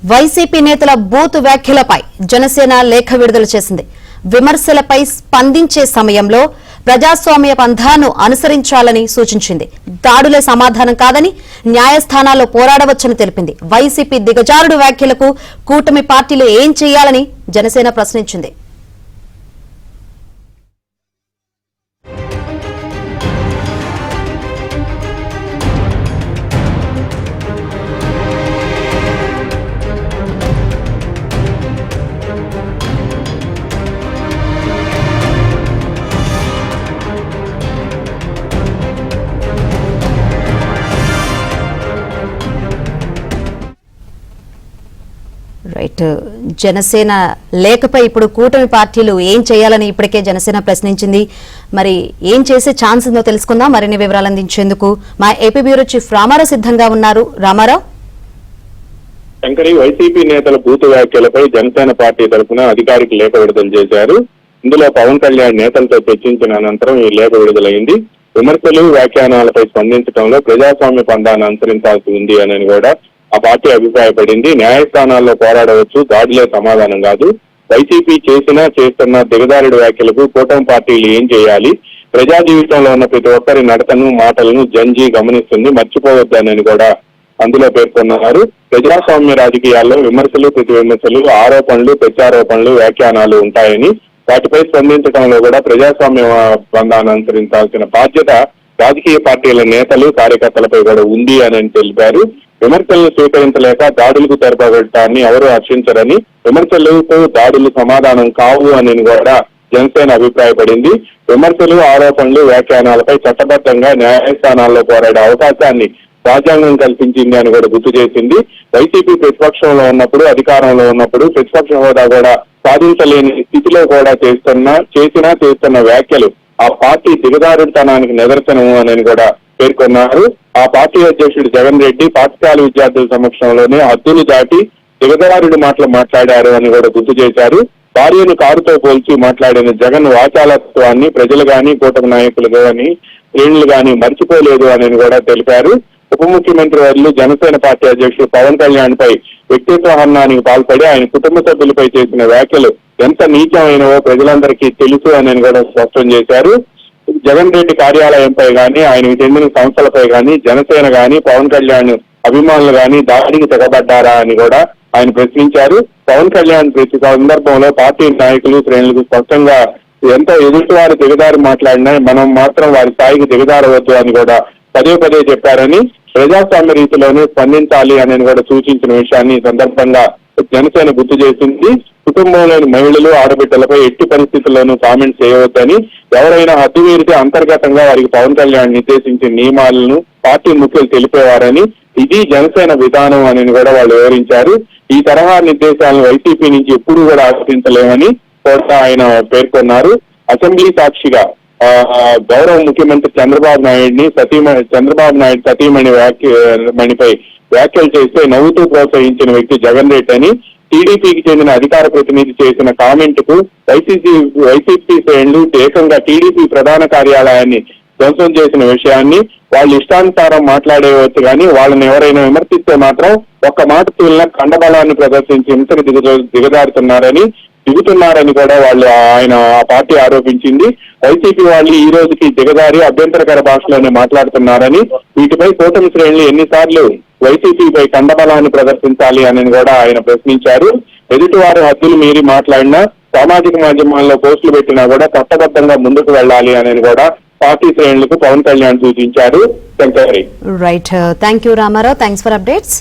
YCP నేతల బూతు వ్యాఖ్యలపై జనసేన లేఖ విడుదల చేసింది. విమర్శలపై స్పందించే సమయంలో ప్రజాస్వామ్య పంథాను అనుసరించాలని సూచించింది. దాడులే సమాధానం కాదని న్యాయస్థానాల్లో పోరాడవచ్చని తెలిపింది. వైసీపీ దిగజారుడు వ్యాఖ్యలకు కూటమి పార్టీలు ఏం చేయాలని జనసేన ప్రశ్నించింది. రైట్, జనసేన లేఖపై ఇప్పుడు కూటమి పార్టీలు ఏం చేయాలని ఇప్పటికే జనసేన ప్రశ్నించింది. మరి ఏం చేసే ఛాన్స్ ఉందో తెలుసుకుందాం. మరిన్ని వివరాలు అందించేందుకు మా ఏపీ బ్యూరో చీఫ్ రామారావు సిద్ధంగా ఉన్నారు. రామారావు. శంకరి, వైసీపీ నేతల బూతు వ్యాఖ్యలపై జనసేన పార్టీ తరఫున అధికారిక లేఖ విడుదల చేశారు. ఇందులో పవన్ కళ్యాణ్ నేతలతో చర్చించిన అనంతరం ఈ లేఖ విడుదలైంది. విమర్శలు, వ్యాఖ్యానాలపై స్పందించడంలో ప్రజాస్వామ్య పంథాన్ని అనుసరించాల్సి ఉంది అని కూడా ఆ పార్టీ అభిప్రాయపడింది. న్యాయస్థానాల్లో పోరాడవచ్చు, దాడులే సమాధానం కాదు. వైసీపీ చేస్తున్న దిగదారుడు వ్యాఖ్యలకు కూటమి పార్టీలు ఏం చేయాలి? ప్రజా జీవితంలో ఉన్న ప్రతి ఒక్కరి నడతను, మాటలను జంజీ గమనిస్తుంది, మర్చిపోవద్దని కూడా అందులో పేర్కొన్నారు. ప్రజాస్వామ్య రాజకీయాల్లో విమర్శలు, ప్రతి విమర్శలు, ఆరోపణలు, ప్రత్యారోపణలు, వ్యాఖ్యానాలు ఉంటాయని, వాటిపై స్పందించడంలో కూడా ప్రజాస్వామ్య బంధాన్ని అనుసరించాల్సిన బాధ్యత రాజకీయ పార్టీల నేతలు, కార్యకర్తలపై కూడా ఉంది అని తెలిపారు. విమర్శలను స్వీకరించలేక దాడులకు తెరపబడటాన్ని ఎవరూ హర్షించరని, విమర్శలకు దాడులు సమాధానం కావు అని కూడా జనసేన అభిప్రాయపడింది. విమర్శలు, ఆరోపణలు, వ్యాఖ్యానాలపై చట్టబద్ధంగా న్యాయస్థానాల్లో పోరాడే అవకాశాన్ని రాజ్యాంగం కల్పించింది అని కూడా గుర్తు చేసింది. వైసీపీ ప్రతిపక్షంలో ఉన్నప్పుడు, అధికారంలో ఉన్నప్పుడు ప్రతిపక్ష హోదా కూడా సాధించలేని స్థితిలో కూడా చేస్తున్న వ్యాఖ్యలు ఆ పార్టీ దిగజారుతనానికి నిదర్శనము అని కూడా పేర్కొన్నారు. ఆ పార్టీ అధ్యక్షుడు జగన్ రెడ్డి పాఠశాల విద్యార్థుల సమక్షంలోనే హద్దులు దాటి దిగజారుడు మాటలు మాట్లాడారు అని కూడా గుర్తు చేశారు. భార్యను కారుతో పోల్చి మాట్లాడిన జగన్ వాచాలత్వాన్ని ప్రజలు గాని, కూటమి నాయకులు గాని, శ్రేణులు గాని మర్చిపోలేదు అని కూడా తెలిపారు. ఉప ముఖ్యమంత్రి వర్యులు జనసేన పార్టీ అధ్యక్షుడు పవన్ కళ్యాణ్ పై వ్యక్తిత్వ హననానికి పాల్పడి ఆయన కుటుంబ సభ్యులపై చేసిన వ్యాఖ్యలు ఎంత నీచమైనవో ప్రజలందరికీ తెలుసు అని కూడా స్పష్టం చేశారు. జగన్ రెడ్డి కార్యాలయంపై గాని, ఆయనకు చెందిన సంస్థలపై గాని జనసేన గాని, పవన్ కళ్యాణ్ అభిమానులు గాని దాడికి తెగబడ్డారా అని కూడా ఆయన ప్రశ్నించారు. పవన్ కళ్యాణ్ ప్రతి సందర్భంలో పార్టీ నాయకులు, శ్రేణులకు స్పష్టంగా ఎంత ఎదుటివారు దిగదారి మాట్లాడినా మనం మాత్రం వారి స్థాయికి దిగదారవద్దు అని కూడా పదే పదే చెప్పారని, ప్రజాస్వామ్య రీతిలోనే స్పందించాలి అని కూడా సూచించిన విషయాన్ని సందర్భంగా జనసేన గుర్తు చేసింది. కుటుంబంలోని మహిళలు, ఆడబిడ్డలపై ఎట్టి పరిస్థితుల్లోనూ కామెంట్ చేయవద్దని, ఎవరైనా హద్దు మీరితే అంతర్గతంగా వారికి పవన్ కళ్యాణ్ నిర్దేశించిన నియమాలను పార్టీ ముఖ్యులు తెలిపేవారని, ఇది జనసేన విధానం అని కూడా వాళ్ళు వివరించారు. ఈ తరహా నిర్దేశాలను వైసీపీ నుంచి ఎప్పుడూ కూడా ఆశించలేమని కూడా ఆయన పేర్కొన్నారు. అసెంబ్లీ సాక్షిగా గౌరవ ముఖ్యమంత్రి చంద్రబాబు నాయుడు సతీమణిపై వ్యాఖ్యలు చేస్తే నవ్వుతూ ప్రోత్సహించిన వ్యక్తి జగన్ రెడ్డి అని, టీడీపీకి చెందిన అధికార ప్రతినిధి చేసిన కామెంట్ కు వైసీపీ శ్రేణులు ఏకంగా టీడీపీ ప్రధాన కార్యాలయాన్ని ధ్వంసం చేసిన విషయాన్ని వాళ్ళు ఇష్టానుసారం మాట్లాడేవచ్చు కానీ వాళ్ళని ఎవరైనా విమర్శిస్తే మాత్రం ఒక్క మాట తూలిన కండబలాన్ని ప్రదర్శించి హింసకు దిగుతున్నారని కూడా ఆయన ఆ పార్టీ ఆరోపించింది. వైసీపీ వాళ్ళు ఈ రోజుకి దిగదారి అభ్యంతరకర భాషలోనే మాట్లాడుతున్నారని, వీటిపై కూటమి శ్రేణులు ఎన్నిసార్లు వైసీపీపై కండబలాన్ని ప్రదర్శించాలి అని కూడా ఆయన ప్రశ్నించారు. ఎదుటివారు హద్దులు మీరి మాట్లాడినా, సామాజిక మాధ్యమాల్లో పోస్టులు పెట్టినా కూడా చట్టబద్ధంగా ముందుకు వెళ్ళాలి అని కూడా పార్టీ శ్రేణులకు పవన్ కళ్యాణ్ సూచించారు. Right, thank you Ramarao, thanks for updates.